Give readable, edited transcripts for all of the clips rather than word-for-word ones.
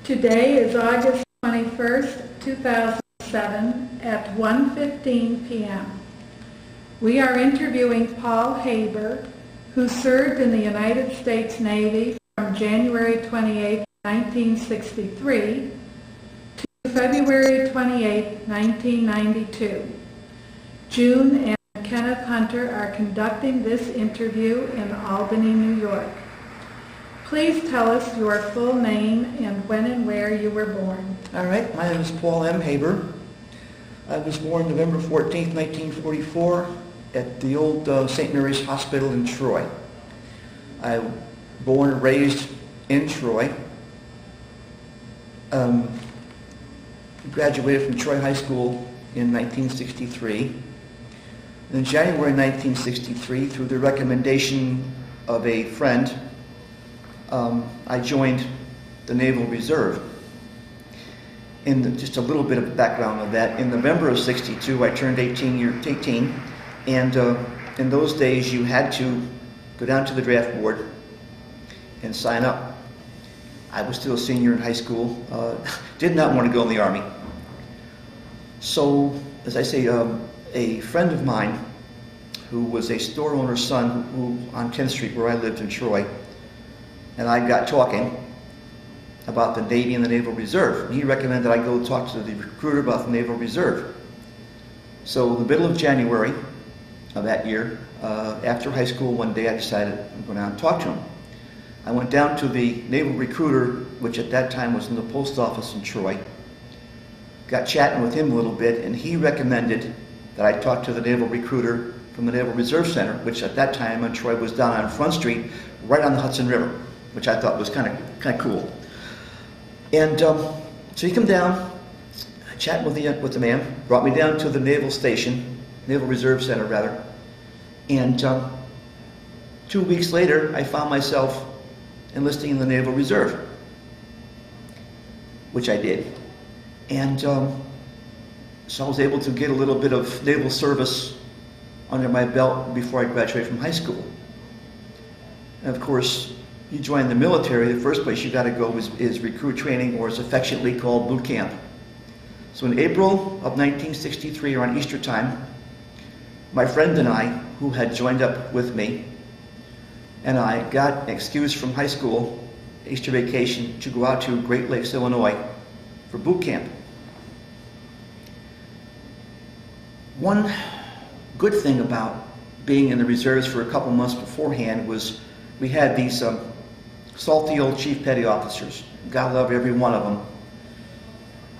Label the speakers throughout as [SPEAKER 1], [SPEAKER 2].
[SPEAKER 1] Today is August 21st, 2007 at 1:15 p.m. We are interviewing Paul Haber, who served in the United States Navy from January 28, 1963 to February 28, 1992. June and Kenneth Hunter are conducting this interview in Albany, New York. Please tell us your full name and when and where you were born.
[SPEAKER 2] All right, my name is Paul M. Haber. I was born November 14th, 1944 at the old St. Mary's Hospital in Troy. I was born and raised in Troy. Graduated from Troy High School in 1963. In January 1963, through the recommendation of a friend, I joined the Naval Reserve. Just a little bit of background of that, in November of '62 I turned 18, and in those days you had to go down to the draft board and sign up. I was still a senior in high school, did not want to go in the Army. So, as I say, a friend of mine who was a store owner's son who on 10th Street where I lived in Troy, and I got talking about the Navy and the Naval Reserve. And he recommended I go talk to the recruiter about the Naval Reserve. So in the middle of January of that year, after high school one day, I decided I'm going down and talk to him. I went down to the Naval Recruiter, which at that time was in the post office in Troy, got chatting with him a little bit, and he recommended that I talk to the Naval Recruiter from the Naval Reserve Center, which at that time in Troy was down on Front Street, right on the Hudson River, which I thought was kind of cool. And so he come down, chatting with the man, brought me down to the Naval Station, Naval Reserve Center rather, and 2 weeks later I found myself enlisting in the Naval Reserve, which I did. And so I was able to get a little bit of naval service under my belt before I graduated from high school. And of course, you join the military, the first place you got to go is recruit training, or it's affectionately called boot camp. So in April of 1963, around Easter time, my friend and I, who had joined up with me, and I got excused from high school, Easter vacation, to go out to Great Lakes, Illinois for boot camp. One good thing about being in the reserves for a couple months beforehand was we had these salty old chief petty officers, God love every one of them,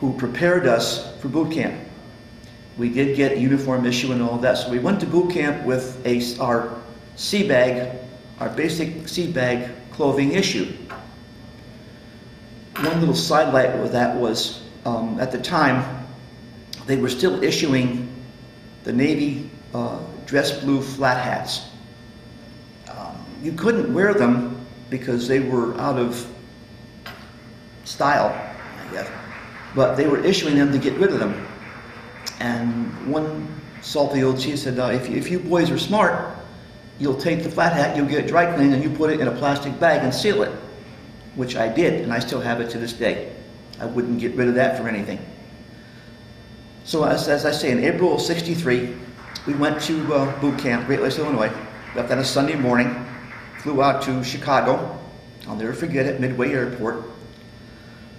[SPEAKER 2] who prepared us for boot camp. We did get uniform issue and all that, so we went to boot camp with our sea bag, our basic sea bag clothing issue. One little sidelight with that was, at the time, they were still issuing the Navy dress blue flat hats. You couldn't wear them because they were out of style, I guess. But they were issuing them to get rid of them. And one salty old chief said, if you boys are smart, you'll take the flat hat, you'll get it dry cleaned, and you put it in a plastic bag and seal it. Which I did, and I still have it to this day. I wouldn't get rid of that for anything. So as I say, in April of '63, we went to boot camp, Great Lakes, Illinois. Left on a Sunday morning, flew out to Chicago. I'll never forget it, Midway Airport.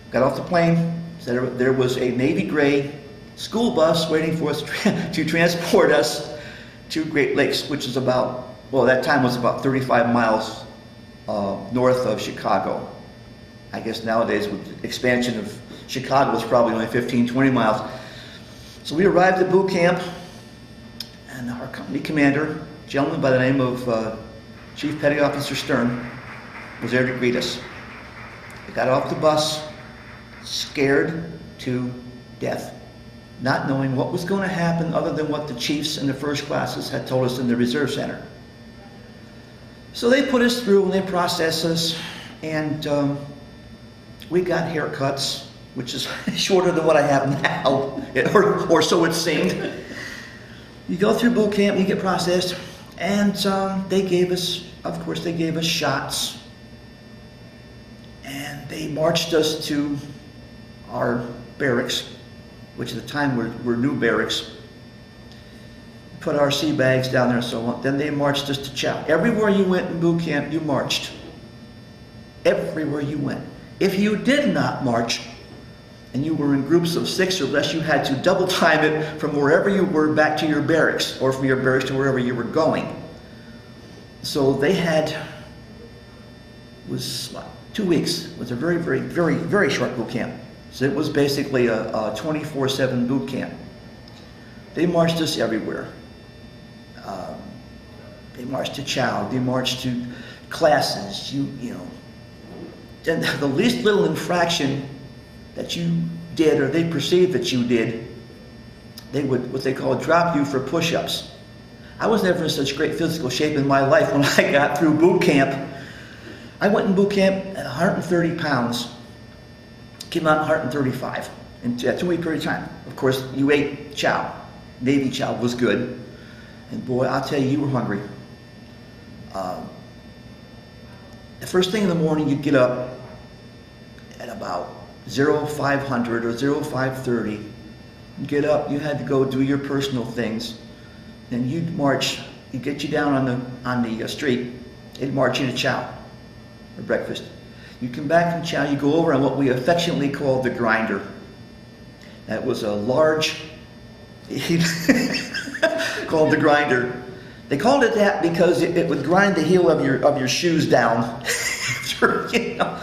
[SPEAKER 2] Got off the plane, said there was a navy gray school bus waiting for us to transport us to Great Lakes, which is about, well, that time was about 35 miles north of Chicago. I guess nowadays with the expansion of Chicago, it's probably only 15, 20 miles. So we arrived at boot camp, and our company commander, a gentleman by the name of Chief Petty Officer Stern, was there to greet us. We got off the bus, scared to death, not knowing what was going to happen other than what the chiefs and the first classes had told us in the Reserve Center. So they put us through and they processed us, and we got haircuts, which is shorter than what I have now, or so it seemed. You go through boot camp, you get processed, and they gave us, of course, they gave us shots, and they marched us to our barracks, which at the time were new barracks, put our sea bags down there and so on. Then they marched us to chow. Everywhere you went in boot camp, you marched. Everywhere you went. If you did not march, and you were in groups of 6 or less, you had to double time it from wherever you were back to your barracks, or from your barracks to wherever you were going. So they had, was what, 2 weeks. It was a very, very, very, very short boot camp. So it was basically a 24/7 boot camp. They marched us everywhere. They marched to chow. They marched to classes. You know, and the least little infraction that you did, or they perceived that you did, they would, what they call, drop you for push-ups. I was never in such great physical shape in my life when I got through boot camp. I went in boot camp at 130 pounds, came out 135 in a 2-week period of time. Of course, you ate chow. Navy chow was good. And boy, I'll tell you, you were hungry. The first thing in the morning, you'd get up at about 0500 or 0530. You get up, you had to go do your personal things. Then you'd march, you'd get you down on the street, they'd march you to chow, or breakfast. You come back from chow, you go over on what we affectionately called the grinder. That was a large, called the grinder. They called it that because it would grind the heel of your shoes down. You know.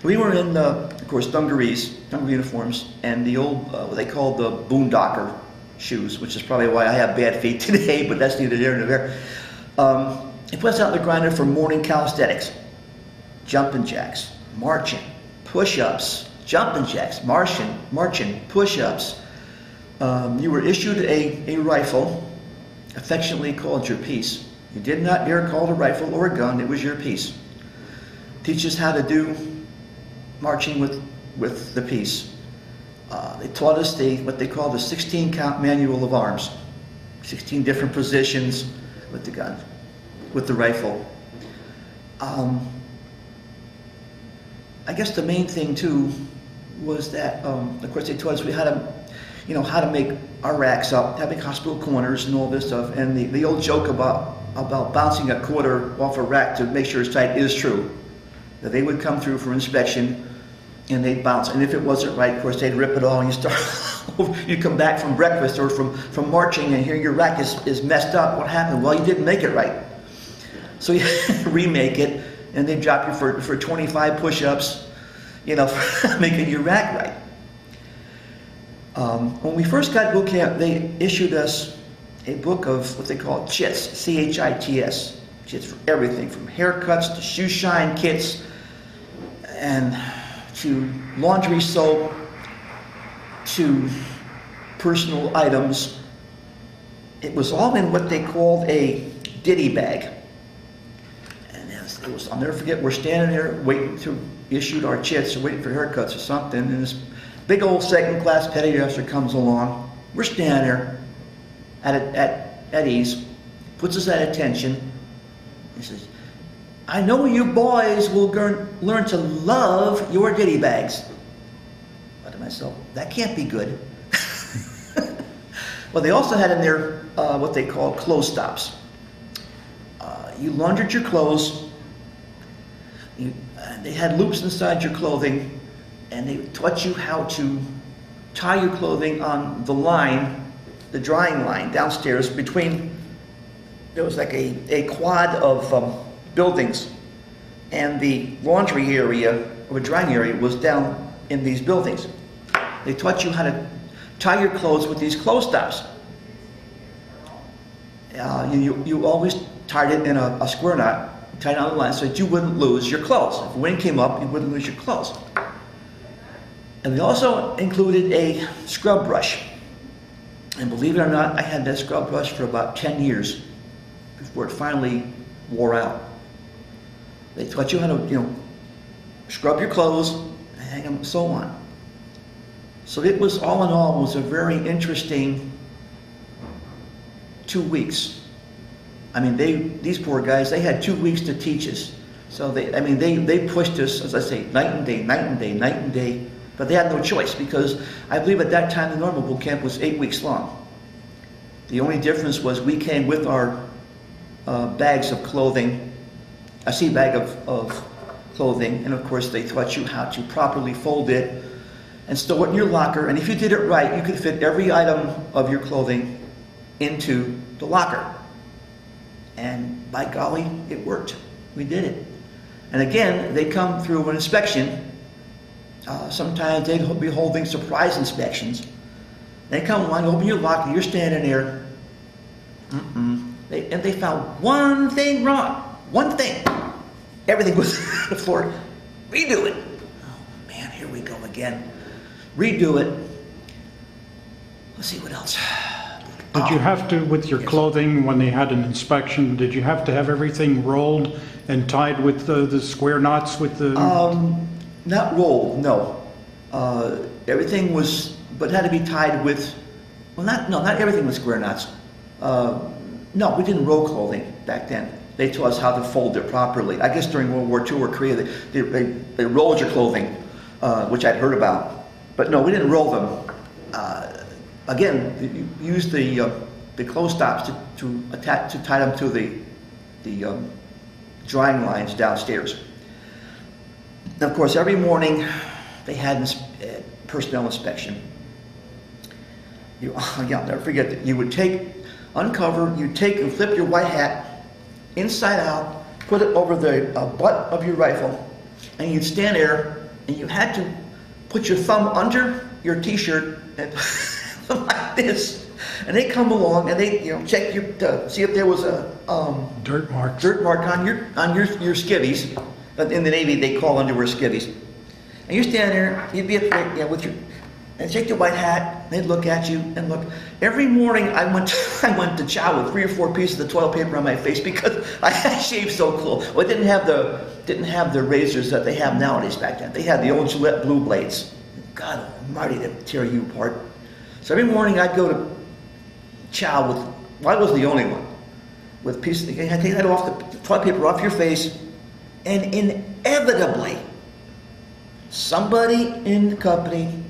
[SPEAKER 2] We were in, of course, dungarees, dungaree uniforms, and the old, what they called the boondocker shoes, which is probably why I have bad feet today, but that's neither here nor there. It puts out the grinder for morning calisthenics, jumping jacks, marching, push-ups, jumping jacks, marching, push-ups. You were issued a rifle, affectionately called your piece. You did not dare call it a rifle or a gun, it was your piece. Teach us how to do marching with the piece. They taught us what they call the 16-count manual of arms. 16 different positions with the gun, with the rifle. I guess the main thing too was that, of course, they taught us how to, how to make our racks up, having hospital corners and all this stuff. And the old joke about bouncing a quarter off a rack to make sure it's tight is true. That they would come through for inspection and they'd bounce. And if it wasn't right, of course, they'd rip it all and you start over. You come back from breakfast or from marching and here your rack is messed up. What happened? Well, you didn't make it right. So you remake it and they drop you for 25 push-ups, for making your rack right. When we first got boot camp, they issued us a book of what they call chits, C-H-I-T-S. Chits for everything from haircuts to shoe shine kits and to laundry soap to personal items. It was all in what they called a ditty bag. And it was, I'll never forget, we're standing there waiting to issue our chits or waiting for haircuts or something, and this big old second-class petty officer comes along. We're standing there at ease, puts us at attention. He says, I know you boys will learn to love your ditty bags. I thought to myself, that can't be good. Well, they also had in there what they call clothes stops. You laundered your clothes. They had loops inside your clothing, and they taught you how to tie your clothing on the line, the drying line downstairs between, there was like a quad of buildings, and the laundry area, or drying area, was down in these buildings. They taught you how to tie your clothes with these clothes stops. You always tied it in a square knot, tied it on the line so that you wouldn't lose your clothes. If the wind came up, you wouldn't lose your clothes. And we also included a scrub brush. And believe it or not, I had that scrub brush for about 10 years before it finally wore out. They taught you how to, scrub your clothes, hang them, and so on. So it was, all in all, was a very interesting 2 weeks. I mean, these poor guys, they had 2 weeks to teach us. So they pushed us, as I say, night and day, night and day, night and day. But they had no choice because I believe at that time the normal boot camp was 8 weeks long. The only difference was we came with our bags of clothing, a sea bag of clothing, and of course they taught you how to properly fold it and store it in your locker. And if you did it right, you could fit every item of your clothing into the locker. And by golly, it worked. We did it. And again, they come through an inspection. Sometimes they'd be holding surprise inspections. They come along, open your locker, you're standing there. And they found one thing wrong. One thing. Everything was on the floor. Redo it. Oh man, here we go again. Redo it. Let's see what else.
[SPEAKER 3] Did you have to, with your clothing, when they had an inspection, did you have to have everything rolled and tied with the square knots with the...
[SPEAKER 2] Not rolled, no. Everything was, but had to be tied with, well, not everything was square knots. No, we didn't roll clothing back then. They taught us how to fold it properly. I guess during World War II or Korea, they rolled your clothing, which I'd heard about. But no, we didn't roll them. Again, you used the clothes stops to tie them to the drying lines downstairs. And of course, every morning they had personnel inspection. I'll never forget that. You would uncover, you'd take and flip your white hat inside out, put it over the butt of your rifle, and you'd stand there, and you had to put your thumb under your t-shirt and like this. And they come along and they, check your, see if there was a
[SPEAKER 3] dirt mark
[SPEAKER 2] on your skivvies. In the Navy, they call underwear skivvies. And you stand there, you'd be afraid, with your, and take your white hat, and they'd look at you and look. Every morning I went to chow with 3 or 4 pieces of toilet paper on my face because I had shaved so close. Well, it didn't have the razors that they have nowadays back then. They had the old Gillette blue blades. God almighty, they tear you apart. So every morning I'd go to chow with, well, I was the only one, with pieces, I'd take that off, the toilet paper off your face, and inevitably, somebody in the company,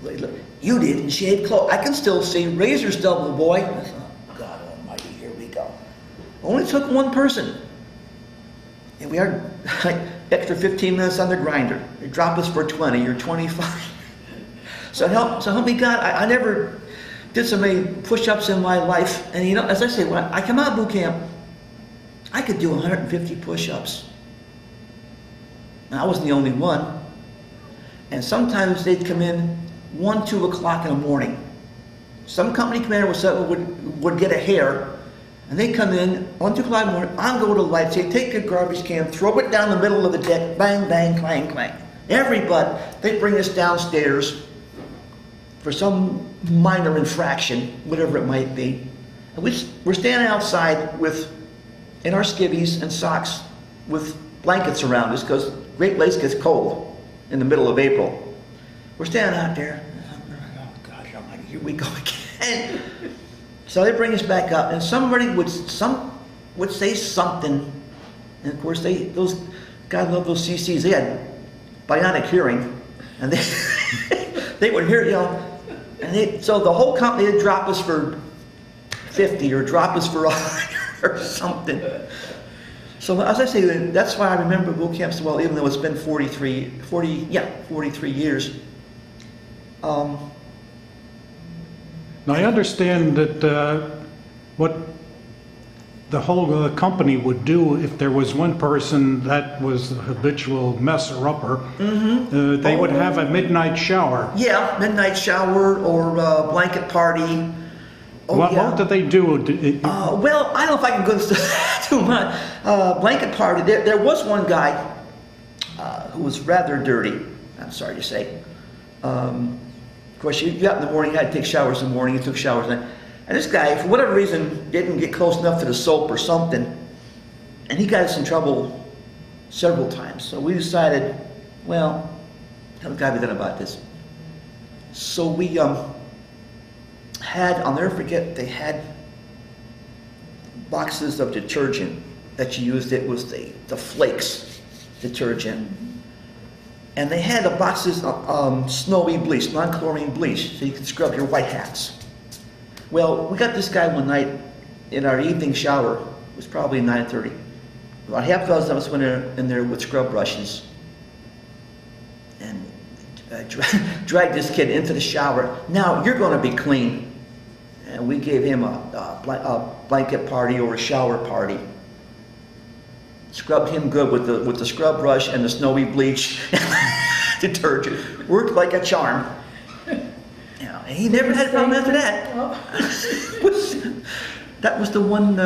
[SPEAKER 2] look, you didn't shave clothes. I can still see razor stubble, boy. Oh, God almighty, here we go. Only took one person. And we had like extra 15 minutes on the grinder. They drop us for 20 or 25. So help me God, I never did so many push-ups in my life. And as I say, when I come out of boot camp, I could do 150 push-ups. Now, I wasn't the only one. And sometimes they'd come in 1, 2 o'clock in the morning. Some company commander would get a hair, and they'd come in 1, 2 o'clock in the morning. I'll go to the light, say, take a garbage can, throw it down the middle of the deck, bang, bang, clang, clang. Everybody, they'd bring us downstairs for some minor infraction, whatever it might be. And we're standing outside in our skivvies and socks with blankets around us because Great Lakes gets cold in the middle of April. We're standing out there. Oh gosh, here we go again. So they bring us back up, and somebody would say something, and of course God love those CCs. They had bionic hearing, and they would hear, and so the whole company would drop us for 50 or drop us for 100 or something. So as I say, that's why I remember boot camp so well, even though it's been 43 years.
[SPEAKER 3] Now I understand that what the whole company would do if there was one person that was a habitual messer-upper, they would have a midnight shower. Yeah,
[SPEAKER 2] midnight shower or blanket party.
[SPEAKER 3] What did they do?
[SPEAKER 2] Well, I don't know if I can go into too much. Blanket party. There was one guy who was rather dirty, I'm sorry to say. Of course, you got in the morning, you had to take showers in the morning, you took showers then. And this guy, for whatever reason, didn't get close enough to the soap or something. And he got us in trouble several times. So we decided, well, what have we done about this? So we I'll never forget, they had boxes of detergent that you used. It was the flakes detergent. And they had a boxes of snowy bleach, non-chlorine bleach, so you could scrub your white hats. Well, we got this guy one night in our evening shower. It was probably 9:30. About half a dozen of us went in there with scrub brushes and dragged this kid into the shower. Now, you're going to be clean. And we gave him a blanket party or a shower party. Scrubbed him good with the scrub brush and the snowy bleach detergent. Worked like a charm. You know, and he never had a problem after that. That was the one.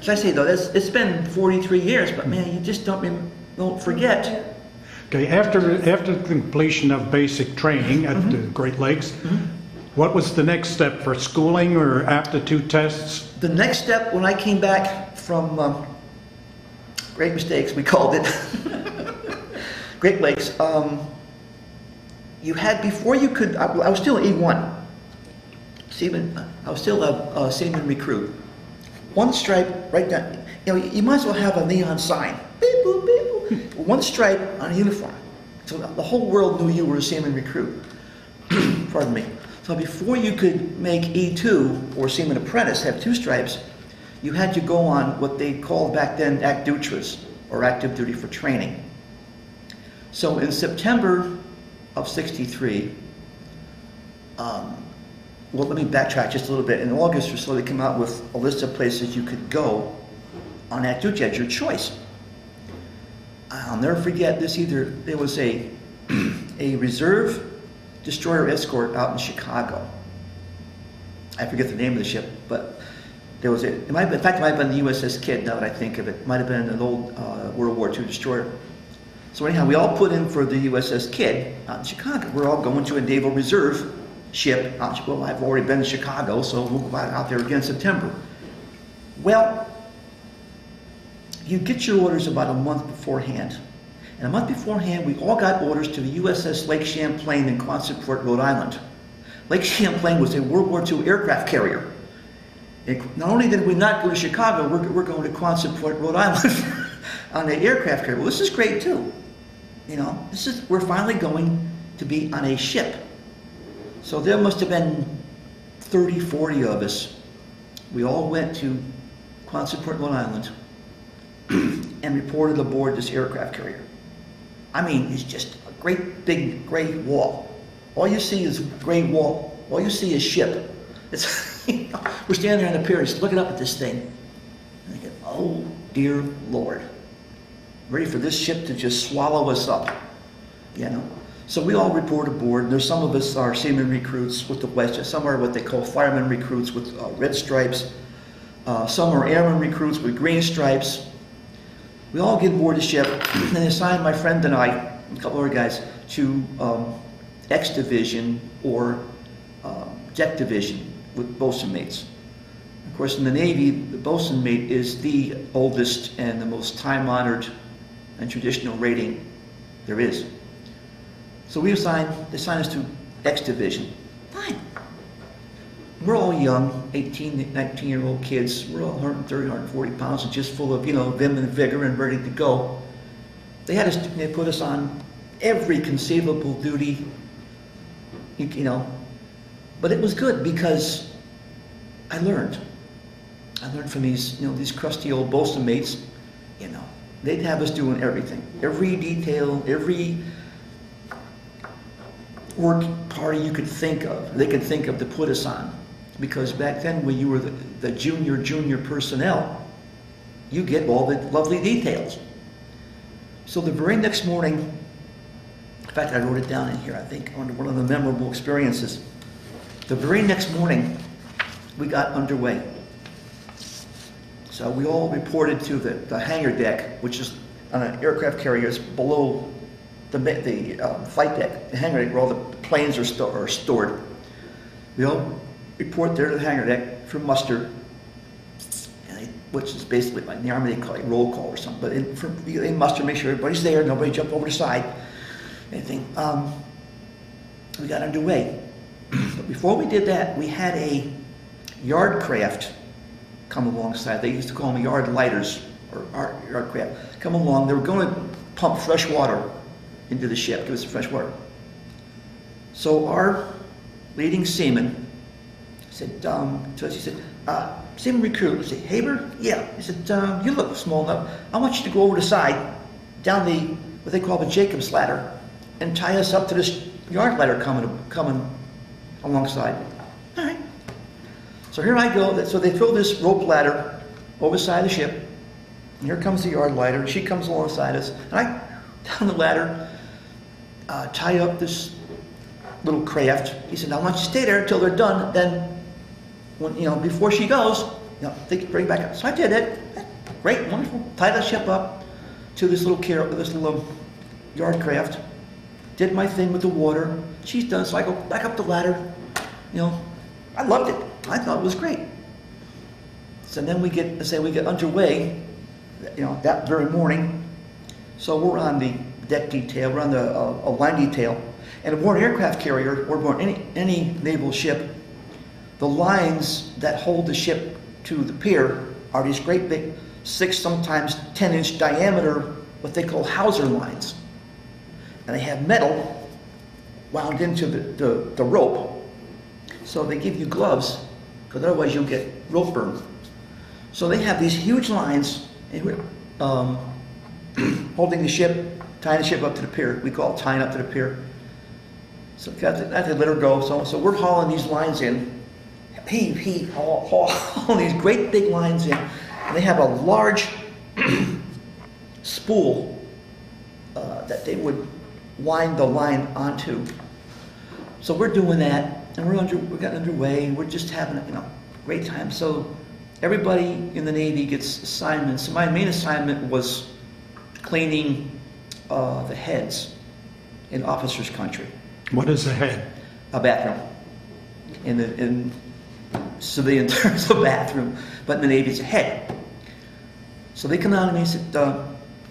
[SPEAKER 2] Should I say though? It's been 43 years, but man, you just don't forget.
[SPEAKER 3] Okay, after the completion of basic training at the Great Lakes, what was the next step for schooling or aptitude tests?
[SPEAKER 2] The next step when I came back from Great Mistakes, we called it Great Lakes. You had before you could. I was still E1. Seaman. I was still a seaman recruit. One stripe right down. You know, you might as well have a neon sign. Beep boop, beep boop. One stripe on a uniform. So the whole world knew you were a seaman recruit. Pardon me. So before you could make E2 or seaman apprentice, have two stripes, you had to go on what they called back then actutras, or active duty for training. So in September of '63, well, let me backtrack just a little bit. In August or so, they came out with a list of places you could go on active duty at your choice. I'll never forget this either. There was a reserve destroyer escort out in Chicago. I forget the name of the ship, but there was in fact, it might have been the USS Kidd, now that I think of it. It might have been an old World War II destroyer. So anyhow, we all put in for the USS Kidd out in Chicago. We're all going to a Naval Reserve ship. Well, I've already been to Chicago, so we'll go out there again in September. Well, you get your orders about a month beforehand. And a month beforehand, we all got orders to the USS Lake Champlain in Quonsetport, Rhode Island. Lake Champlain was a World War II aircraft carrier. Not only did we not go to Chicago, we're going to Quonsetport, Rhode Island on the aircraft carrier. Well, this is great too. You know, we're finally going to be on a ship. So there must have been 30, 40 of us. We all went to Quonsetport, Rhode Island and reported aboard this aircraft carrier. I mean, it's just a great big gray wall. All you see is gray wall. All you see is ship. It's, you know, we're standing there on the pier, just looking up at this thing. And thinking, oh dear Lord. Ready for this ship to just swallow us up. You know? So we all report aboard. And there's some of us are seaman recruits with the West. Some are what they call fireman recruits with red stripes. Some are airman recruits with green stripes. We all get aboard the ship and they assign my friend and I, a couple other guys, to X Division or Deck Division with bosun mates. Of course, in the Navy, the bosun mate is the oldest and the most time-honored and traditional rating there is. So they assign us to X Division. Fine. We're all young, 18, 19-year-old kids. We're all 130, 140 pounds and just full of, you know, vim and vigor and ready to go. They put us on every conceivable duty, you know. But it was good because I learned. I learned from these, you know, these crusty old bosun mates, you know. They'd have us doing everything. Every detail, every work party you could think of, they could think of to put us on. Because back then when you were the junior personnel, you get all the lovely details. So the very next morning, in fact I wrote it down in here, I think, on one of the memorable experiences. The very next morning, we got underway. So we all reported to the hangar deck, which is on an aircraft carrier, is below the flight deck, the hangar deck where all the planes are stored. We all report there to the hangar deck for muster, which is basically like in the Army they call it roll call or something. But they muster, make sure everybody's there, nobody jump over the side, anything. We got underway. But before we did that, we had a yard craft come alongside. They used to call them yard lighters or yard craft. Come along. They were going to pump fresh water into the ship, give us some fresh water. So our leading seaman said, to us, he said, seaman recruit, I said, Haber? Yeah. He said, you look small enough. I want you to go over the side, down the, what they call the Jacob's ladder, and tie us up to this yard ladder coming alongside. All right. So here I go. So they throw this rope ladder over the side of the ship. And here comes the yard ladder. She comes alongside us. And I, down the ladder, tie up this little craft. He said, I want you to stay there until they're done. Then, when, before she goes, they can bring back up. So I did it. Great, wonderful. Tied the ship up to this little yard craft. Did my thing with the water. She's done, so I go back up the ladder. I loved it. I thought it was great. So then we get underway, that very morning. So we're on the deck detail, we're on the a line detail, and aboard an aircraft carrier, or aboard any naval ship, the lines that hold the ship to the pier are these great big 6, sometimes 10-inch diameter, what they call hawser lines. And they have metal wound into the rope. So they give you gloves, because otherwise you'll get rope burn. So they have these huge lines holding the ship, tying the ship up to the pier. We call it tying up to the pier. So I had to let her go. So we're hauling these lines in. Heave, haul these great big lines in. And they have a large spool that they would wind the line onto. So we're doing that, and we're getting underway. We're just having a great time. So everybody in the Navy gets assignments. So my main assignment was cleaning the heads in officers' country.
[SPEAKER 3] What is a head?
[SPEAKER 2] A bathroom. In civilian terms, a bathroom, but in the Navy it's a head. So they come out to me and said,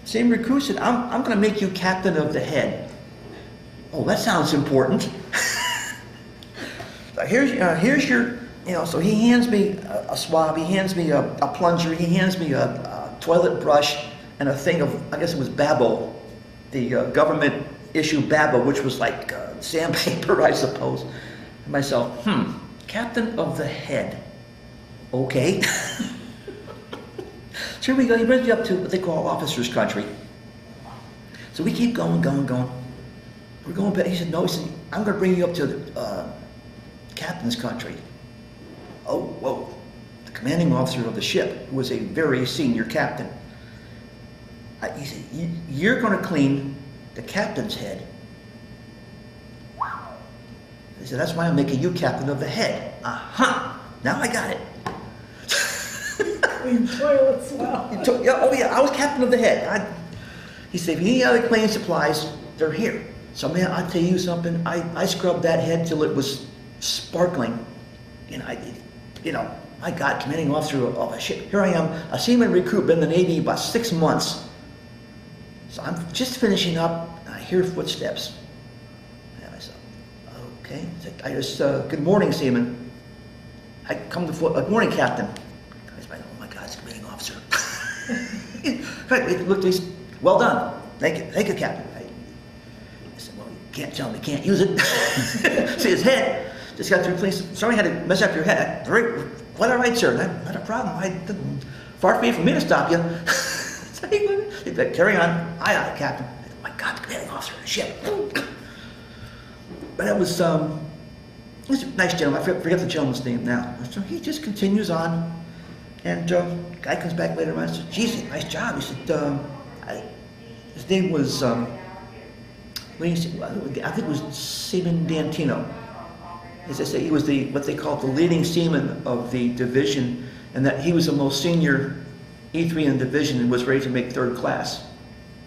[SPEAKER 2] same recruit said, I'm going to make you captain of the head. Oh, that sounds important. So here's your, so he hands me a swab, he hands me a plunger, he hands me a toilet brush and a thing of, I guess it was Babbo, the government issue Babbo, which was like sandpaper, I suppose. And myself, captain of the head. Okay. So here we go, he brings me up to what they call officers' country. So we keep going. We're going back. He said, no, he said, I'm going to bring you up to the captain's country. Oh, whoa. The commanding officer of the ship was a very senior captain. He said, you're going to clean the captain's head. He said, that's why I'm making you captain of the head. Now I got it.
[SPEAKER 1] Clean toilets well.
[SPEAKER 2] Oh yeah, I was captain of the head. He said, if you need other cleaning supplies, they're here. So man, I'll tell you something, I scrubbed that head till it was sparkling. And my God, commanding officer of a ship. Here I am, a seaman recruit, been in the Navy about 6 months. So I'm just finishing up, and I hear footsteps. And I said, okay. I just, good morning, seaman. I come to, good morning, captain. I said, oh my God, it's commanding officer. Right, look, well done. Thank you, captain. I said, well, you can't tell me, can't use it. See his head. Just got through clean. Sorry, I had to mess up your head. Quite all right, sir. Not a problem. Far be it from me to stop you. Carry on. Aye, Captain. Oh my God, the commanding officer of the ship. But it was a nice gentleman. I forget the gentleman's name now. So he just continues on, and guy comes back later on and says, "Geez, nice job." He said, his name was I think it was Seaman Dantino. As I say, he was what they call the leading seaman of the division, and that he was the most senior E3 in the division and was ready to make third class,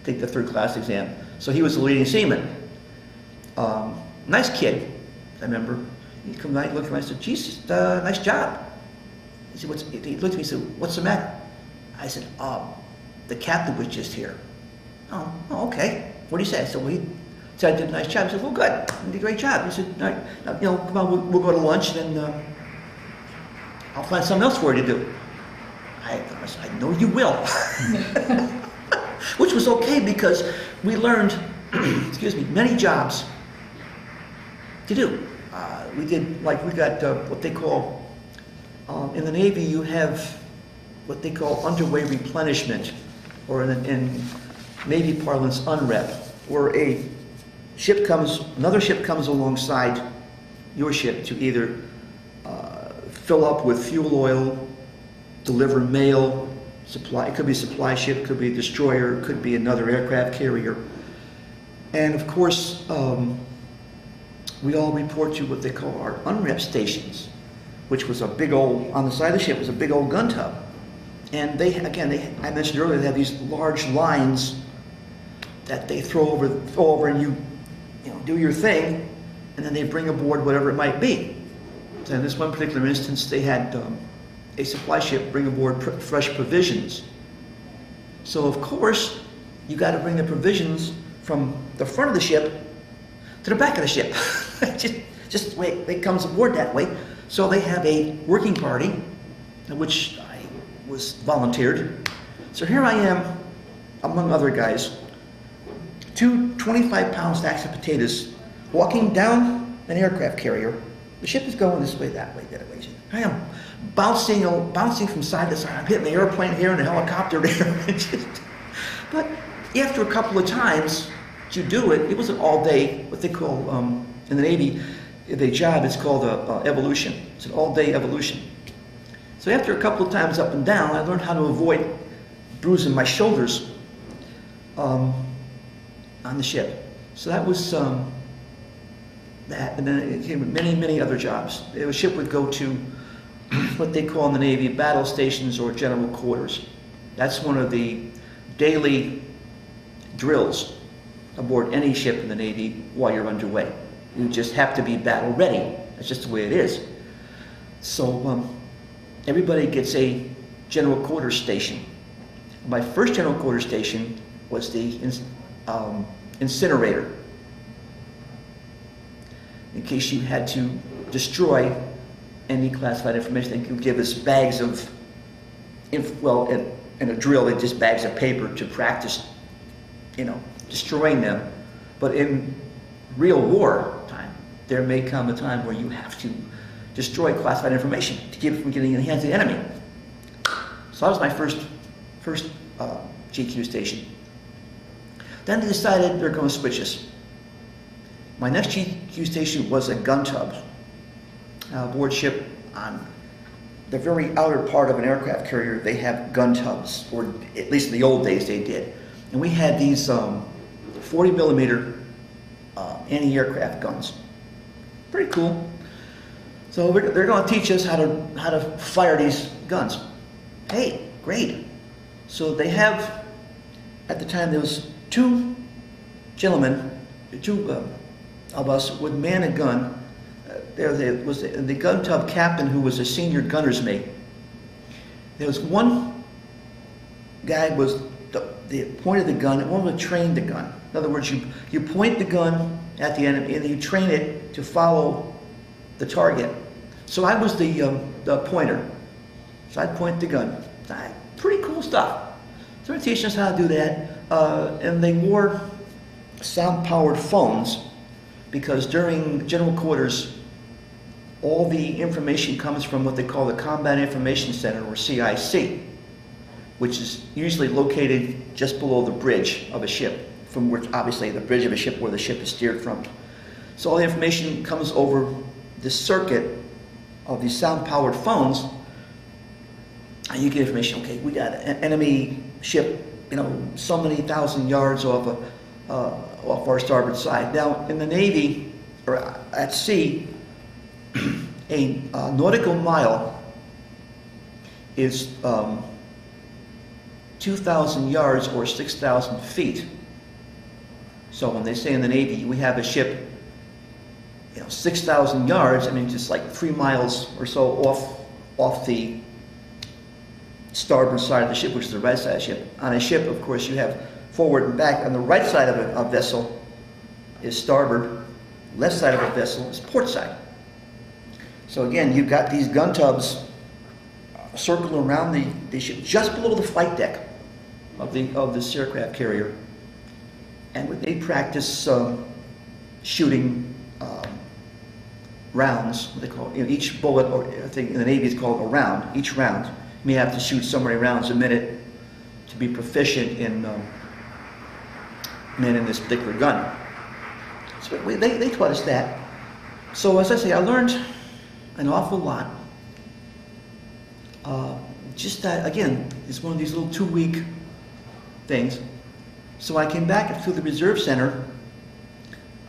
[SPEAKER 2] take the third class exam. So he was the leading seaman. Nice kid, I remember. He come by, looked at me, I said, "Geez, nice job." He said, he looked at me and said, "What's the matter?" I said, "The captain was just here." Oh, okay. What did he say? I said, "Well, he said I did a nice job." He said, "Well, good. You did a great job." He said, "All right, come on, we'll go to lunch, and then I'll find something else for you to do." I said, "I know you will." Which was okay, because we learned excuse me, many jobs to do. We did, like we got what they call, in the Navy you have what they call underway replenishment, or in Navy parlance, unrep, where another ship comes alongside your ship to either fill up with fuel oil, deliver mail, supply. It could be a supply ship, it could be a destroyer, it could be another aircraft carrier. And of course, we all report to what they call our unrep stations, which was a big old, on the side of the ship was a big old gun tub. And I mentioned earlier, they have these large lines that they throw over and you do your thing, and then they bring aboard whatever it might be. So in this one particular instance, they had a supply ship bring aboard fresh provisions. So of course, you got to bring the provisions from the front of the ship to the back of the ship. just the way it comes aboard that way. So they have a working party, which I was volunteered. So here I am, among other guys, 2 25-pound stacks of potatoes walking down an aircraft carrier. The ship is going this way, that way, that way. I am bouncing from side to side. I'm hitting the airplane here and the helicopter there. But after a couple of times to do it, it was an all-day, what they call, in the Navy, the job is called evolution. It's an all-day evolution. So after a couple of times up and down, I learned how to avoid bruising my shoulders on the ship. So that was that, and then it came with many, many other jobs. The ship would go to what they call in the Navy battle stations or general quarters. That's one of the daily drills aboard any ship in the Navy while you're underway. You just have to be battle ready. That's just the way it is. So everybody gets a general quarters station. My first general quarters station was the incinerator. In case you had to destroy any classified information, they could give us bags of, in a drill, they just bags of paper to practice, destroying them. But in real war time, there may come a time where you have to destroy classified information to keep it from getting in the hands of the enemy. So that was my first GQ station. Then they decided they're going to switch us. My next GQ station was a gun tub. Aboard ship on the very outer part of an aircraft carrier, they have gun tubs, or at least in the old days they did. And we had these 40 millimeter anti-aircraft guns. Pretty cool. So they're going to teach us how to fire these guns. Hey, great. So they have, at the time there was 2 gentlemen, 2 of us would man a gun. There was the gun tub captain who was a senior gunner's mate. There was one guy was the point of the gun, and one would train the gun. In other words, you point the gun at the enemy and you train it to follow the target. So I was the pointer. So I'd point the gun. Pretty cool stuff. So they're teaching us how to do that. And they wore sound-powered phones, because during general quarters, all the information comes from what they call the Combat Information Center, or CIC, which is usually located just below the bridge of a ship, from which obviously the bridge of a ship where the ship is steered from. So all the information comes over the circuit of these sound-powered phones, and you get information. Okay, we got an enemy ship, so many thousand yards off our starboard side. Now, in the Navy, or at sea, a nautical mile is 2,000 yards or 6,000 feet. So when they say in the Navy, we have a ship, 6,000 yards, just like 3 miles or so off the starboard side of the ship, which is the right side of the ship. On a ship, of course, you have forward and back. On the right side of a vessel is starboard, left side of a vessel is port side. So again, you've got these gun tubs circling around the ship, just below the flight deck of this aircraft carrier. and they practice shooting rounds, what they call it. You know, each bullet, or I think in the Navy it's called a round. Each round, you may have to shoot so many rounds a minute to be proficient in this particular gun. So they taught us that. So as I say, I learned an awful lot. Just that, again, it's one of these little 2-week things. So I came back to the Reserve Center.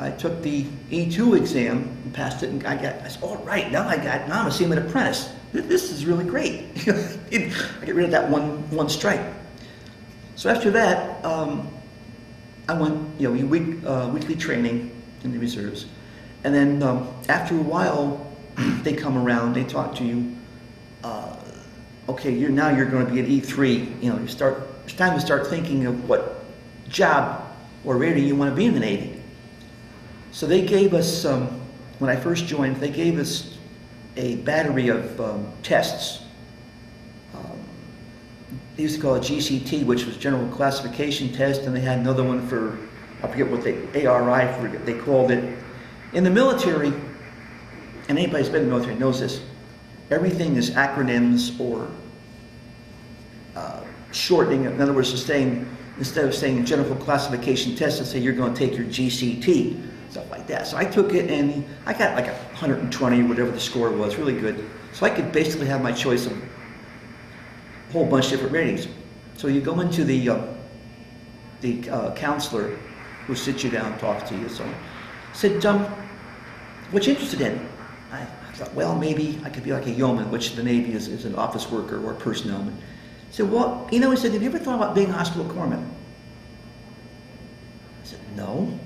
[SPEAKER 2] I took the E2 exam and passed it, and I said, all right, now I'm a seaman apprentice. This is really great. I get rid of that one strike. So after that, I went, weekly training in the reserves. And then after a while, they come around, they talk to you. Okay, now you're going to be an E3. It's time to start thinking of what job or rating you want to be in the Navy. So they gave us, when I first joined, they gave us a battery of tests. They used to call it GCT, which was General Classification Test, and they had another one for, I forget what they called it. In the military, and anybody who's been in the military knows this, everything is acronyms or shortening. In other words, instead of saying General Classification Test, they say you're going to take your GCT, stuff like that. So I took it, and I got like 120, whatever the score was, really good. So I could basically have my choice of a whole bunch of different ratings. So you go into the counselor who sits you down and talks to you. So I said, what you interested in? I thought, well, maybe I could be like a yeoman, which the Navy is an office worker or a personnel. He said, well, he said, have you ever thought about being a hospital corpsman? I said, no.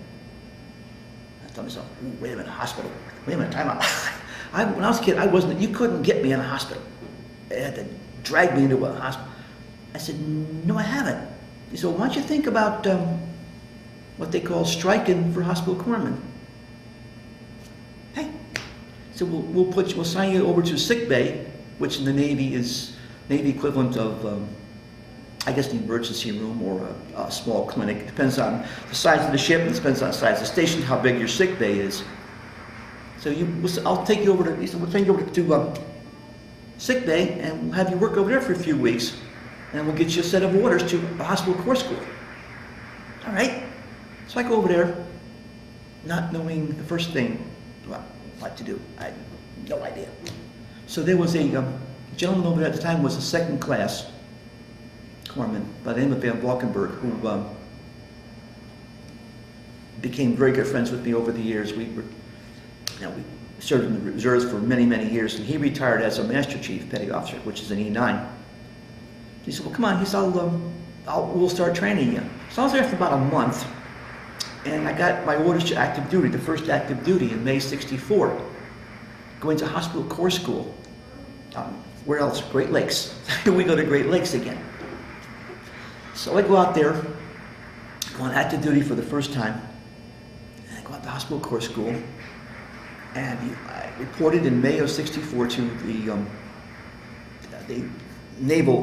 [SPEAKER 2] I thought to myself, wait a minute, hospital. Wait a minute, time out. When I was a kid, you couldn't get me in a hospital. They had to drag me into a hospital. I said, no, I haven't. He said, well, why don't you think about what they call striking for hospital corpsmen? Hey. So we'll sign you over to sick bay, which in the Navy is Navy equivalent of, I guess, the emergency room or a small clinic. It depends on the size of the ship, and it depends on the size of the station, how big your sick bay is. So I'll take you over to, he said, we'll take you over to sick bay, and we'll have you work over there for a few weeks, and we'll get you a set of orders to a hospital corps school. All right. So I go over there, not knowing the first thing what to do. I had no idea. So there was a gentleman over there at the time, was a second class corpsman by the name of Van Valkenburg, who became very good friends with me over the years. We served in the reserves for many, many years, and he retired as a Master Chief Petty Officer, which is an E9. He said, well, come on. He said, we'll start training you. So I was there for about a month, and I got my orders to active duty, the first active duty in May '64, going to hospital corps school. Where else? Great Lakes. We go to Great Lakes again. So I go out there, go on active duty for the first time, and I go out to hospital corps school, and I reported in May of '64 to the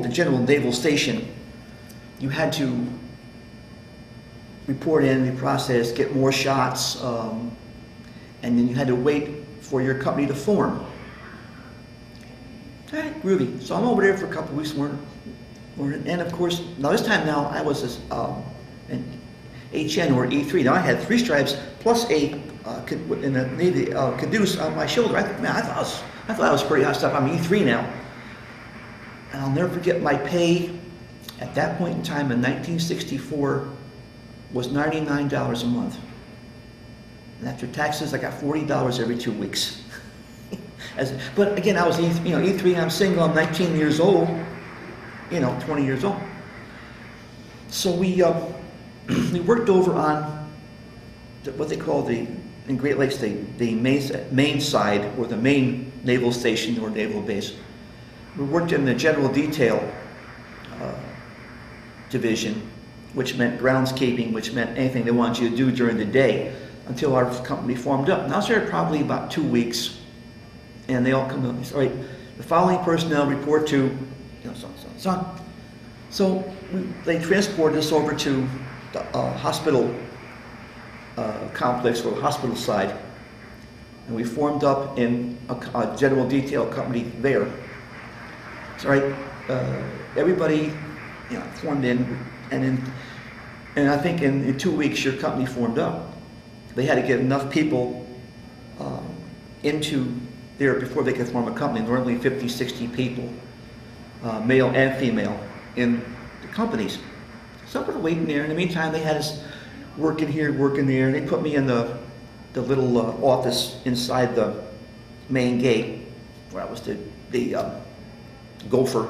[SPEAKER 2] General Naval Station. You had to report in the process, get more shots, and then you had to wait for your company to form. All right, groovy. So I'm over there for a couple of weeks, and of course, this time I was an HN or E3. Now I had 3 stripes plus a in the Navy caduce on my shoulder. I thought I was pretty hot stuff. I'm E3 now, and I'll never forget my pay at that point in time in 1964 was $99 a month, and after taxes, I got $40 every 2 weeks. But again, I was E3. I'm single. I'm 19 years old. 20 years old. So we worked over on what they call in Great Lakes the main side, or the main naval station or naval base. We worked in the general detail division, which meant groundskeeping, which meant anything they wanted you to do during the day until our company formed up. And I was there probably about 2 weeks, and they all come up and say, all right, the following personnel report to so they transported us over to the hospital complex or hospital side. And we formed up in a general detail company there. So everybody, formed in, and I think in 2 weeks your company formed up. They had to get enough people into there before they could form a company. Normally 50, 60 people, male and female, in the companies. So we were waiting there. In the meantime, they had us working here, working there, and they put me in the little office inside the main gate, where I was the gopher.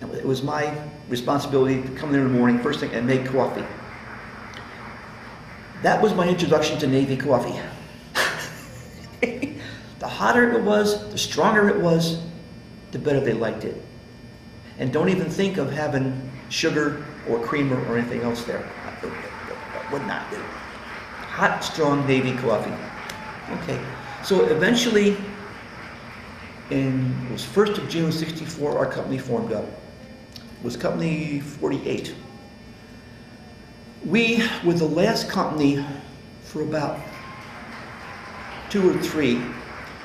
[SPEAKER 2] And it was my responsibility to come there in the morning, first thing, and make coffee. That was my introduction to Navy coffee. The hotter it was, the stronger it was, the better they liked it. And don't even think of having sugar or creamer or anything else there. Would not do. Hot, strong Navy coffee. Okay, so eventually, it was 1st of June, 64, our company formed up. It was Company 48. We were the last company for about 2 or 3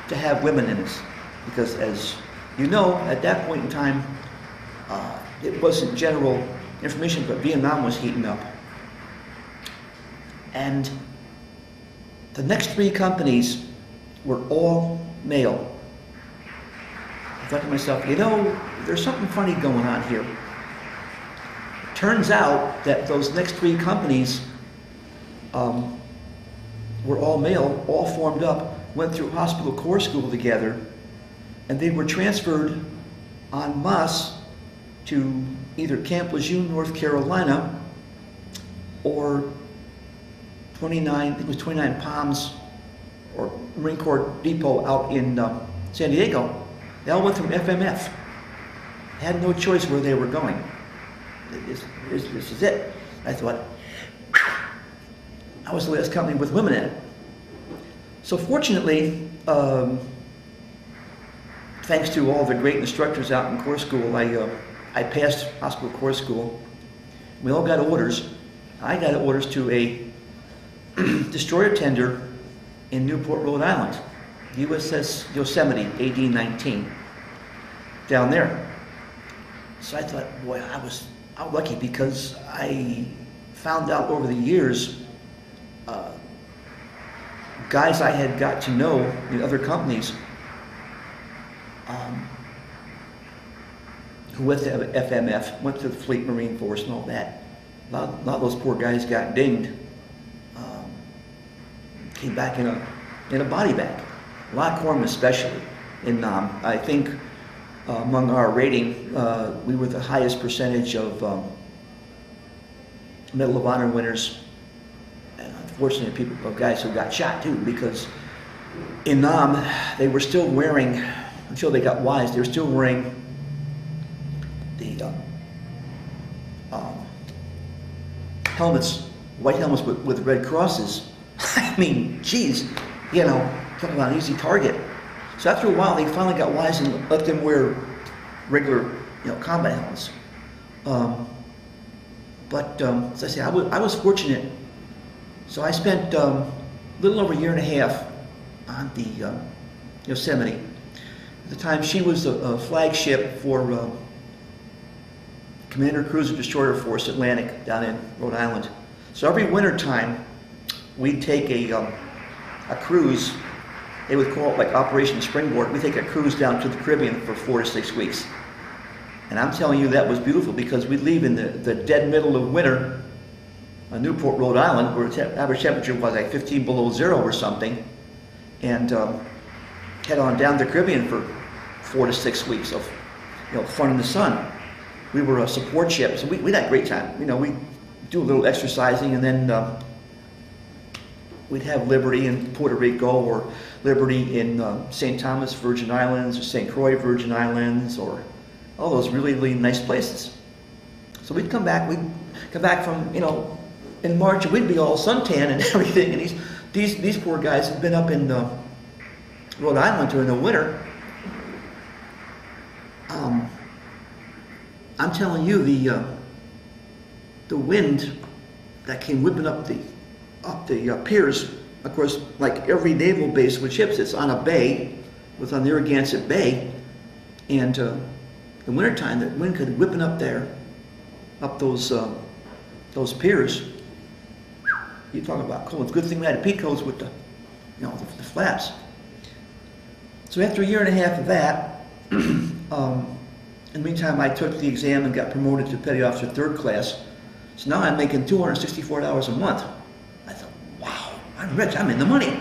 [SPEAKER 2] to have women in us. Because as you know, at that point in time, it wasn't general information, but Vietnam was heating up. And the next 3 companies were all male. I thought to myself, there's something funny going on here. Turns out that those next 3 companies were all male, all formed up, went through hospital corps school together, and they were transferred en masse to either Camp Lejeune, North Carolina, or 29 Palms, or Marine Corps Depot out in San Diego. They all went through FMF. Had no choice where they were going. This is it. I thought, I was the last company with women in it. So fortunately, thanks to all the great instructors out in Corps School, I passed hospital Corps School. We all got orders. I got orders to a destroyer tender in Newport, Rhode Island, USS Yosemite, AD-19, down there. So I thought, boy, I was lucky, because I found out over the years, guys I had got to know in other companies who went to FMF, went to the Fleet Marine Force and all that. A lot of those poor guys got dinged. Came back in a body bag. A lot of corpsmen especially. I think among our rating, we were the highest percentage of Medal of Honor winners. And unfortunately, guys who got shot too, because in Nam, they were still wearing, until they got wise, they were still wearing the helmets, white helmets with red crosses. I mean, geez, talking about an easy target. So after a while, they finally got wise and let them wear regular, combat helmets. But as I say, I was fortunate. So I spent a little over a year and a half on the Yosemite. At the time, she was a flagship for Commander Cruiser Destroyer Force Atlantic down in Rhode Island. So every winter time, we'd take a cruise. They would call it like Operation Springboard. We'd take a cruise down to the Caribbean for 4 to 6 weeks. And I'm telling you, that was beautiful, because we'd leave in the dead middle of winter on Newport, Rhode Island, where the average temperature was like 15 below zero or something, and head on down to the Caribbean for 4 to 6 weeks of fun in the sun. We were a support ship, so we had a great time. We do a little exercising, and then we'd have Liberty in Puerto Rico, or Liberty in St. Thomas, Virgin Islands, or St. Croix, Virgin Islands, or all those really, really nice places. So we'd come back from, in March, we'd be all suntan and everything, and these poor guys had been up in Rhode Island during the winter. I'm telling you, the wind that came whipping up the up the piers. Of course, like every naval base with ships, it's on a bay, was on the Narragansett Bay, and in the wintertime, the wind could whipping up there, up those piers. You talk about cold. It's a good thing we had peacoats with the, the flaps. So after a year and a half of that, in the meantime, I took the exam and got promoted to Petty Officer 3rd Class. So now I'm making $264 a month. I thought, wow, I'm rich, I'm in the money.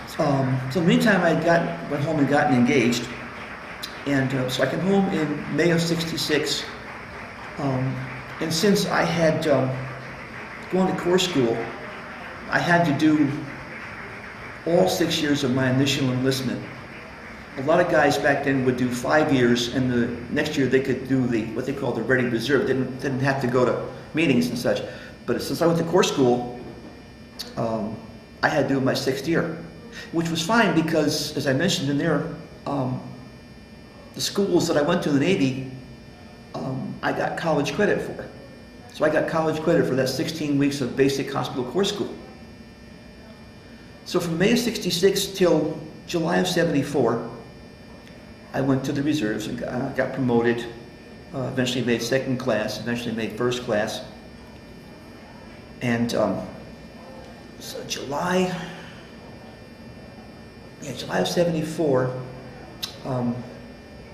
[SPEAKER 2] So in the meantime, went home and gotten engaged. And so I came home in May of '66. And since I had gone to Corps school, I had to do all 6 years of my initial enlistment. A lot of guys back then would do 5 years, and the next year they could do what they called the Ready Reserve. Didn't have to go to meetings and such. But since I went to Corps school, I had to do my 6th year, which was fine because, as I mentioned in there, the schools that I went to in the Navy, I got college credit for. So I got college credit for that 16 weeks of basic hospital corps school. So from May of '66 till July of '74, I went to the reserves and got promoted. Eventually made 2nd class, eventually made 1st class. And so July of '74,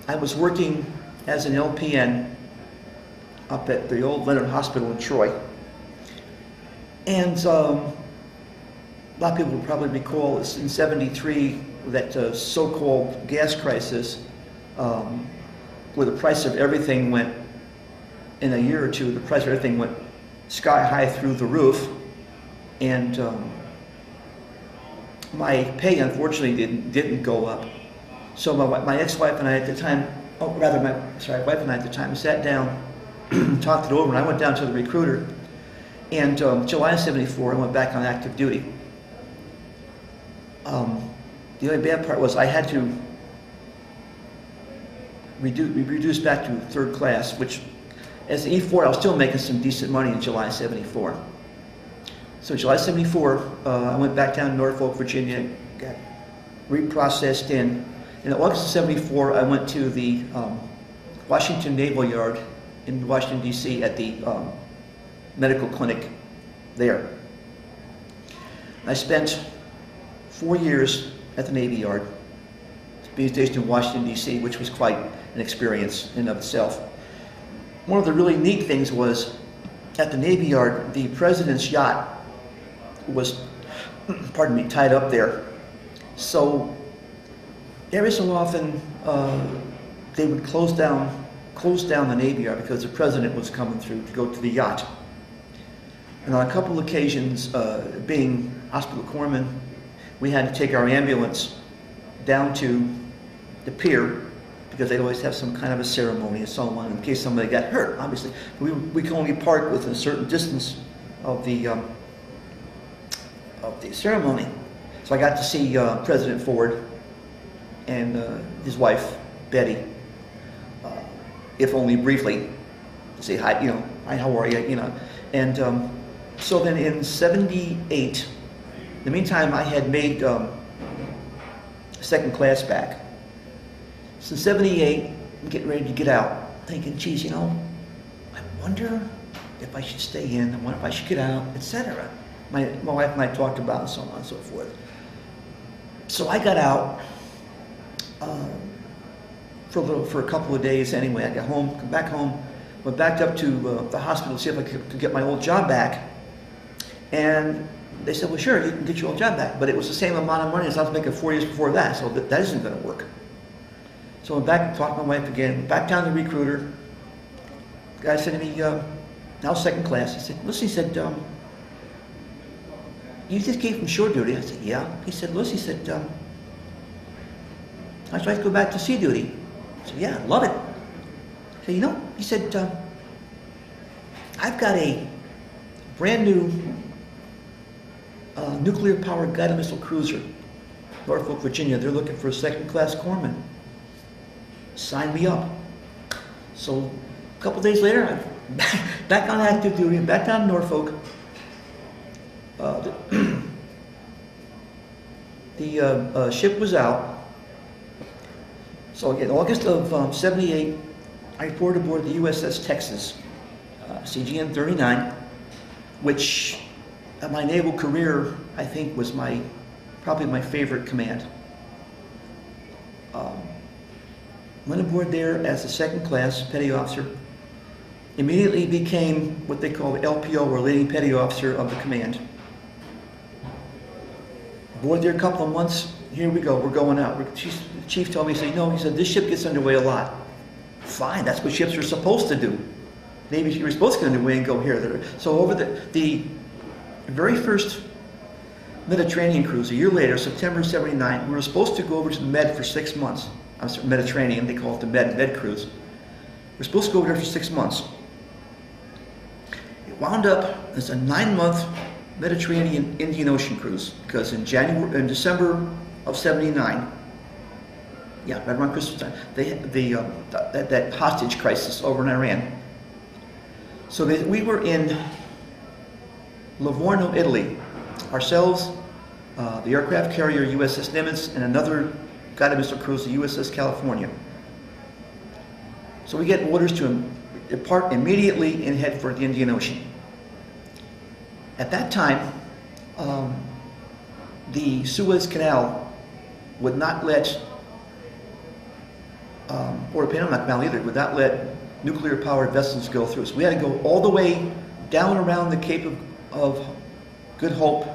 [SPEAKER 2] I was working as an LPN up at the old Leonard Hospital in Troy. And a lot of people will probably recall it's in '73, that so-called gas crisis, where the price of everything went, in a year or two, the price of everything went sky high through the roof. And my pay, unfortunately, didn't go up. So my ex-wife and I at the time, wife and I at the time sat down, talked it over, and I went down to the recruiter. And July of '74, I went back on active duty. The only bad part was I had to reduce back to 3rd class, which as an E4, I was still making some decent money in July '74. So in July '74, I went back down to Norfolk, Virginia, got reprocessed in. In August of '74, I went to the Washington Naval Yard in Washington, D.C. at the medical clinic there. I spent 4 years at the Navy Yard, being stationed in Washington, D.C., which was quite an experience in and of itself. One of the really neat things was, at the Navy Yard, the President's yacht was, tied up there. So every so often, they would close down the Navy Yard because the President was coming through to go to the yacht. And on a couple occasions, being hospital corpsman, we had to take our ambulance down to the pier because they'd always have some kind of a ceremony and so on in case somebody got hurt. Obviously, we can only park within a certain distance of the ceremony. So I got to see President Ford and his wife Betty, if only briefly, to say hi. Hi, how are you? And so then in '78. In the meantime, I had made 2nd class back. So in '78, I'm getting ready to get out, thinking, geez, I wonder if I should stay in, I wonder if I should get out, etc. My wife and I talked about it, and so on and so forth. So I got out for a couple of days anyway. I got home, come back home, went back up to the hospital to see if I could get my old job back. And they said, well, sure, you can get your old job back, but it was the same amount of money as I was making 4 years before that, so that isn't going to work. So I went back and talked to my wife again, back down to the recruiter. The guy said to me, now 2nd class, he said, listen, he said, you just came from shore duty. I said, yeah. He said, listen, he said, I'd like to go back to sea duty. I said, yeah, love it. He said, he said, I've got a brand new nuclear-powered guided missile cruiser, Norfolk, Virginia. They're looking for a 2nd class corpsman. Sign me up. So a couple days later, I'm back on active duty, back down to Norfolk. The ship was out. So again, August of '78, I reported aboard the USS Texas, CGN 39, which my naval career, I think, was probably my favorite command. Went aboard there as a second class petty officer. Immediately became what they call the LPO, or leading petty officer of the command. Aboard there a couple of months. Here we go, we're going out. The chief told me, he said, no, he said, this ship gets underway a lot. Fine, that's what ships are supposed to do. Maybe you were supposed to get underway and go here. So over the very first Mediterranean cruise, a year later, September '79, we were supposed to go over to the Med for 6 months. I'm sorry, Mediterranean, they call it the Med cruise. We're supposed to go over there for 6 months. It wound up as a 9-month Mediterranean Indian Ocean cruise, because in December of '79, yeah, right around Christmas time, they had that hostage crisis over in Iran. So we were in Livorno, Italy, ourselves, the aircraft carrier USS Nimitz, and another guided missile cruise, the USS California. So we get orders to depart immediately and head for the Indian Ocean. At that time, the Suez Canal would not let, or the Panama Canal either, would not let nuclear-powered vessels go through. So we had to go all the way down around the Cape of Good Hope,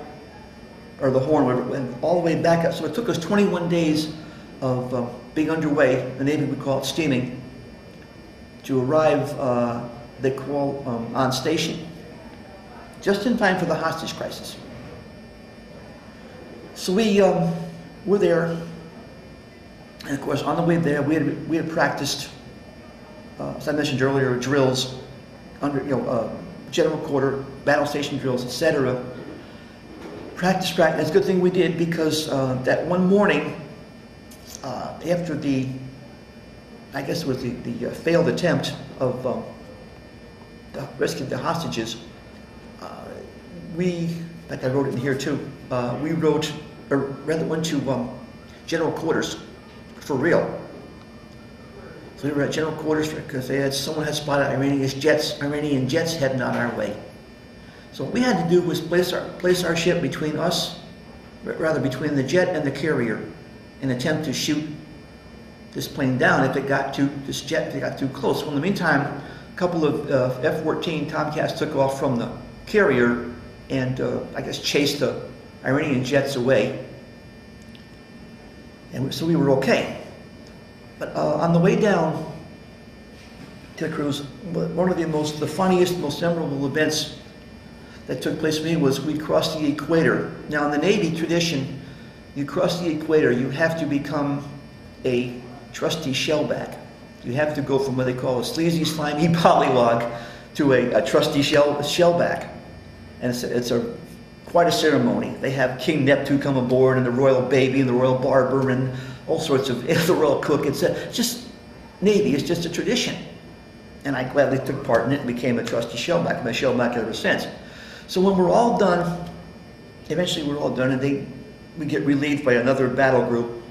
[SPEAKER 2] or the Horn, and all the way back up. So it took us 21 days of being underway, the Navy would call it steaming, to arrive, they call, on station, just in time for the hostage crisis. So we were there, and of course on the way there we had practiced, as I mentioned earlier, drills, under general quarter, battle station drills, etc. Practice. It's a good thing we did, because that one morning, after I guess it was the failed attempt of the rescue of the hostages, like I wrote it in here too, we went to general quarters for real. So we were at general quarters because someone had spotted Iranian jets heading on our way. So what we had to do was place our ship between between the jet and the carrier, and attempt to shoot this plane down if it got too close. Well, in the meantime, a couple of F-14 Tomcats took off from the carrier and I guess chased the Iranian jets away. And so we were okay. But on the way down to the cruise, one of the funniest, most memorable events that took place for me was we crossed the equator. Now, in the Navy tradition, you cross the equator, you have to become a trusty shellback. You have to go from what they call a sleazy, slimy polywog to a trusty shellback. And it's quite a ceremony. They have King Neptune come aboard, and the royal baby, and the royal barber, and all sorts of, the royal cook. It's just Navy. It's just a tradition. And I gladly took part in it and became a trusty shellback. I've been a shellback ever since. So when we're all done, eventually we're all done, and we get relieved by another battle group.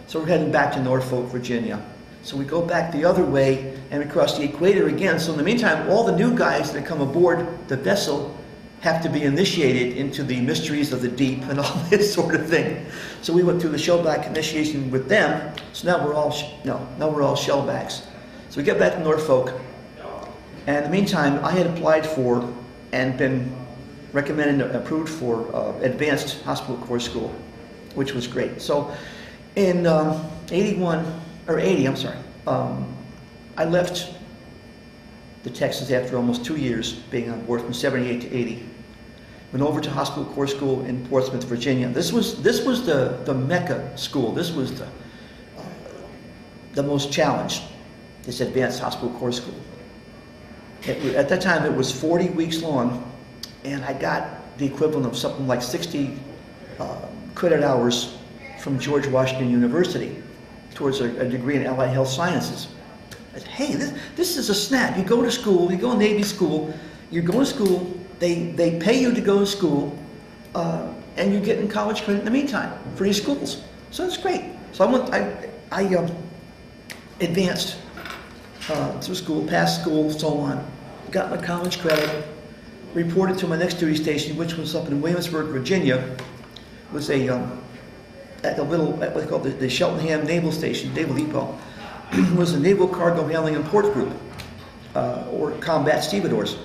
[SPEAKER 2] So we're heading back to Norfolk, Virginia. So we go back the other way and we cross the equator again. So in the meantime, all the new guys that come aboard the vessel have to be initiated into the mysteries of the deep and all this sort of thing. So we went through the shellback initiation with them. So now we're all shellbacks. So we get back to Norfolk, and in the meantime, I had applied for and been recommended and approved for advanced hospital corps school, which was great. So in 80, I left the Texas after almost 2 years being on board, from 78 to 80. Went over to hospital corps school in Portsmouth, Virginia. This was the Mecca school. This was the most challenged, this advanced hospital corps school. At that time, it was 40 weeks long, and I got the equivalent of something like 60 credit hours from George Washington University towards a degree in allied health sciences. I said, hey, this is a snap. You go to school, you go to Navy school, you're going to school, they pay you to go to school, and you're getting college credit in the meantime for these schools. So it's great. So I advanced through school, passed school, so on, got my college credit, reported to my next duty station, which was up in Williamsburg, Virginia. It was at the little, what's called the Cheltenham Naval Station, Naval Depot. It was a Naval Cargo Handling and Port Group, or combat stevedores.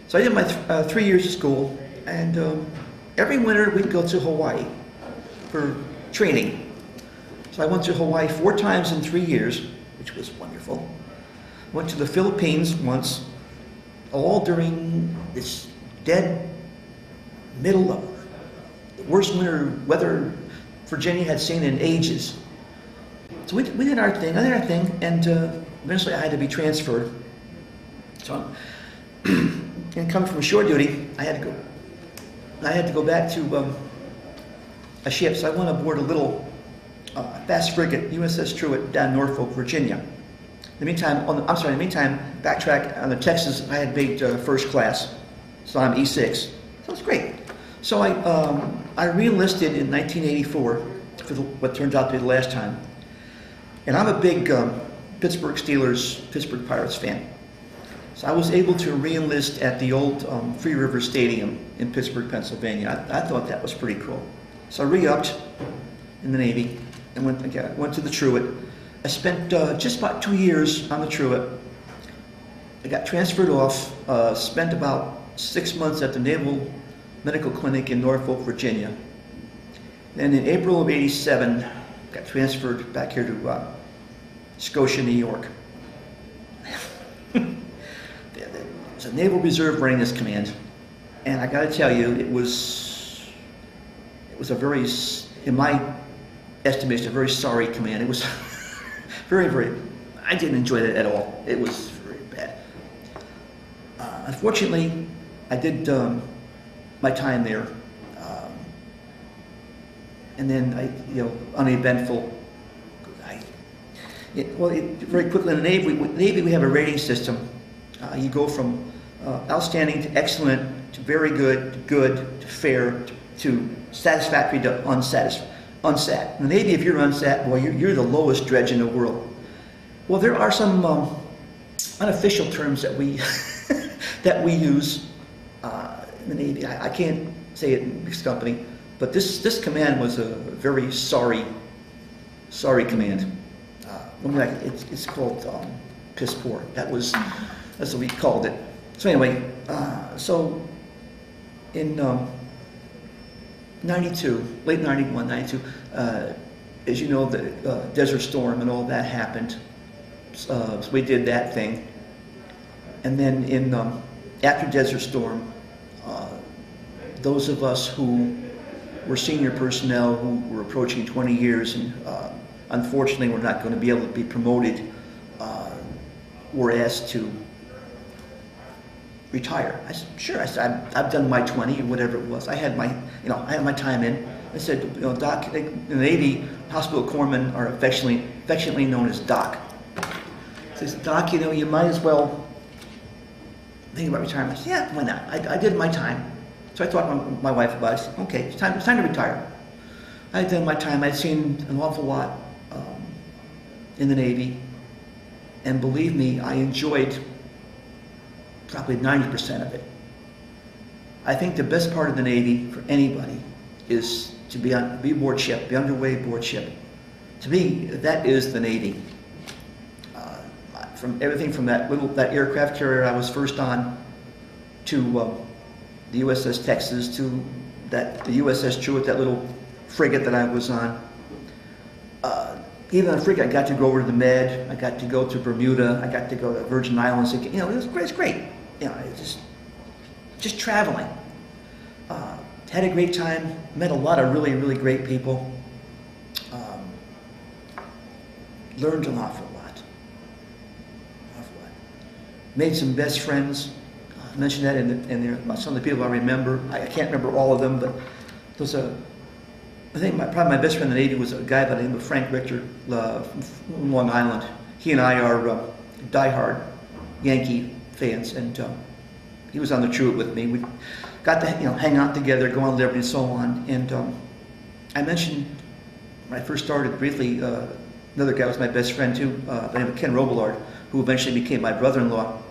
[SPEAKER 2] So I did my 3 years of school, and every winter we'd go to Hawaii for training. So I went to Hawaii 4 times in 3 years, which was wonderful. Went to the Philippines once, all during this dead middle of the worst winter weather Virginia had seen in ages. So we did our thing, and eventually I had to be transferred. So, and coming from shore duty, I had to go back to a ship. So I went aboard a little fast frigate, USS Truett, down Norfolk, Virginia. In the meantime, backtrack on the Texas, I had made first class, so I'm E6. So it's great. So I re-enlisted in 1984 for what turns out to be the last time. And I'm a big Pittsburgh Steelers, Pittsburgh Pirates fan. So I was able to re-enlist at the old Free River Stadium in Pittsburgh, Pennsylvania. I thought that was pretty cool. So I re-upped in the Navy and went to the Truett. I spent just about 2 years on the Truett. I got transferred off, spent about 6 months at the Naval Medical Clinic in Norfolk, Virginia. Then in April of '87, got transferred back here to Scotia, New York. There's a Naval Reserve running this command, and I got to tell you, it was a very, in my estimation, a very sorry command. It was very, I didn't enjoy that at all. It was very bad. Unfortunately, I did my time there, and then uneventful. Very quickly in the Navy, we have a rating system. You go from outstanding to excellent to very good to good to fair to satisfactory to unsat. In the Navy, if you're unsat, boy, you're the lowest dredge in the world. Well, there are some unofficial terms that we that we use in the Navy. I can't say it in this company, but this command was a very sorry command. It's called piss poor. That's what we called it. So anyway, so in 92, late 91, 92, as you know, the Desert Storm and all that happened. So we did that thing. And then after Desert Storm, those of us who were senior personnel who were approaching 20 years and unfortunately were not going to be able to be promoted, were asked to retire. I said, sure. I said, I've done my 20 or whatever it was. I had my time in. I said, Doc, in the Navy, hospital corpsmen are affectionately known as Doc. So he said, Doc, you might as well think about retirement. I said, yeah, why not? I did my time. So I talked to my wife about it. I said, okay, it's time to retire. I had done my time. I'd seen an awful lot in the Navy, and believe me, I enjoyed probably 90% of it. I think the best part of the Navy for anybody is to be aboard ship, be underway aboard ship. To me, that is the Navy. From everything from that aircraft carrier I was first on, to the USS Texas, to the USS Truett, that little frigate that I was on. Even on the frigate, I got to go over to the Med. I got to go to Bermuda. I got to go to Virgin Islands. It was great. It's great. Just traveling. Had a great time. Met a lot of really, really great people. Learned an awful lot. Made some best friends. I mentioned that in there. Some of the people I remember. I can't remember all of them, but there's I think probably my best friend in the Navy was a guy by the name of Frank Richter from Long Island. He and I are diehard Yankee fans, and he was on the Truett with me. We got to hang out together, go on Liberty and so on. And I mentioned when I first started briefly, another guy was my best friend too, by the name of Ken Robillard, who eventually became my brother-in-law.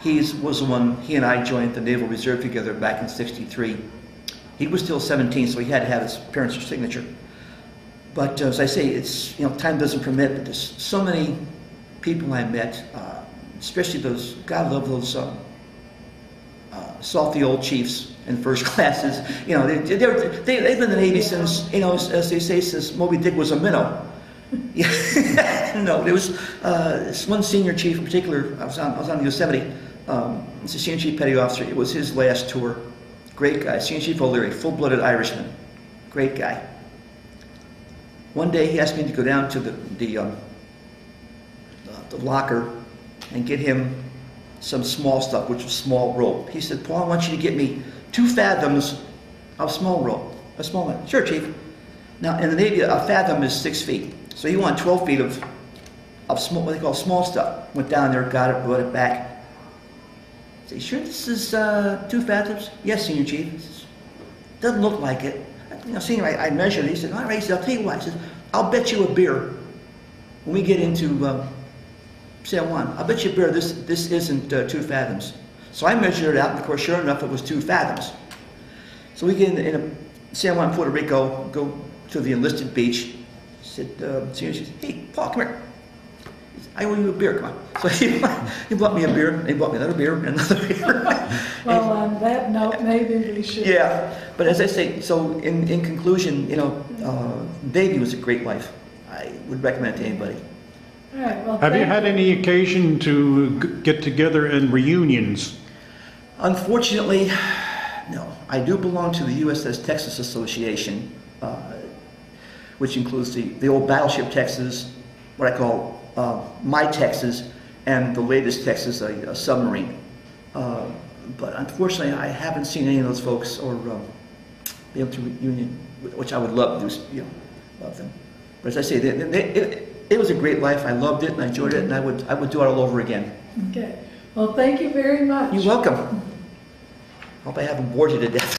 [SPEAKER 2] He was the one, he and I joined the Naval Reserve together back in '63. He was still 17, so he had to have his parents' signature. But as I say, it's, time doesn't permit, but there's so many people I met, especially those, God love those salty old chiefs in first classes. They've been in the Navy since, as they say, since Moby Dick was a minnow. No, there was this one senior chief in particular. I was on Yosemite. It's a senior chief petty officer. It was his last tour. Great guy, Senior Chief O'Leary, full-blooded Irishman. Great guy. One day he asked me to go down to the locker and get him some small stuff, which was small rope. He said, "Paul, I want you to get me 2 fathoms of small rope." A small one. Sure, Chief. Now, in the Navy, a fathom is 6 feet. So he wanted 12 feet of small, what they call small stuff. Went down there, got it, brought it back. I said, "Sure this is 2 fathoms?" "Yes, Senior Chief." He says, "Doesn't look like it." Senior, I measured it. He said, "All right." He said, "I'll tell you what." He said, "I'll bet you a beer when we get into San Juan. I'll bet you a beer this isn't 2 fathoms." So I measured it out, and of course, sure enough, it was 2 fathoms. So we get in San Juan, Puerto Rico, go to the enlisted beach. He said, Senior Chief, "Hey, Paul, come here. I owe you a beer, come on." So he bought me a beer, and he bought me another beer, and another beer.
[SPEAKER 1] Well, on that note, maybe we should.
[SPEAKER 2] Yeah, but as I say, so in conclusion, Navy was a great life. I would recommend it to anybody.
[SPEAKER 1] All right, well,
[SPEAKER 3] Have you had any occasion to get together in reunions?
[SPEAKER 2] Unfortunately, no. I do belong to the USS Texas Association, which includes the old battleship Texas, what I call my Texas, and the latest Texas, a submarine. But unfortunately, I haven't seen any of those folks or be able to reunion, which I would love to do, love them. But as I say, it was a great life. I loved it and I enjoyed it, and I would do it all over again.
[SPEAKER 1] Okay. Well, thank you very much.
[SPEAKER 2] You're welcome. Hope I haven't bored you to death.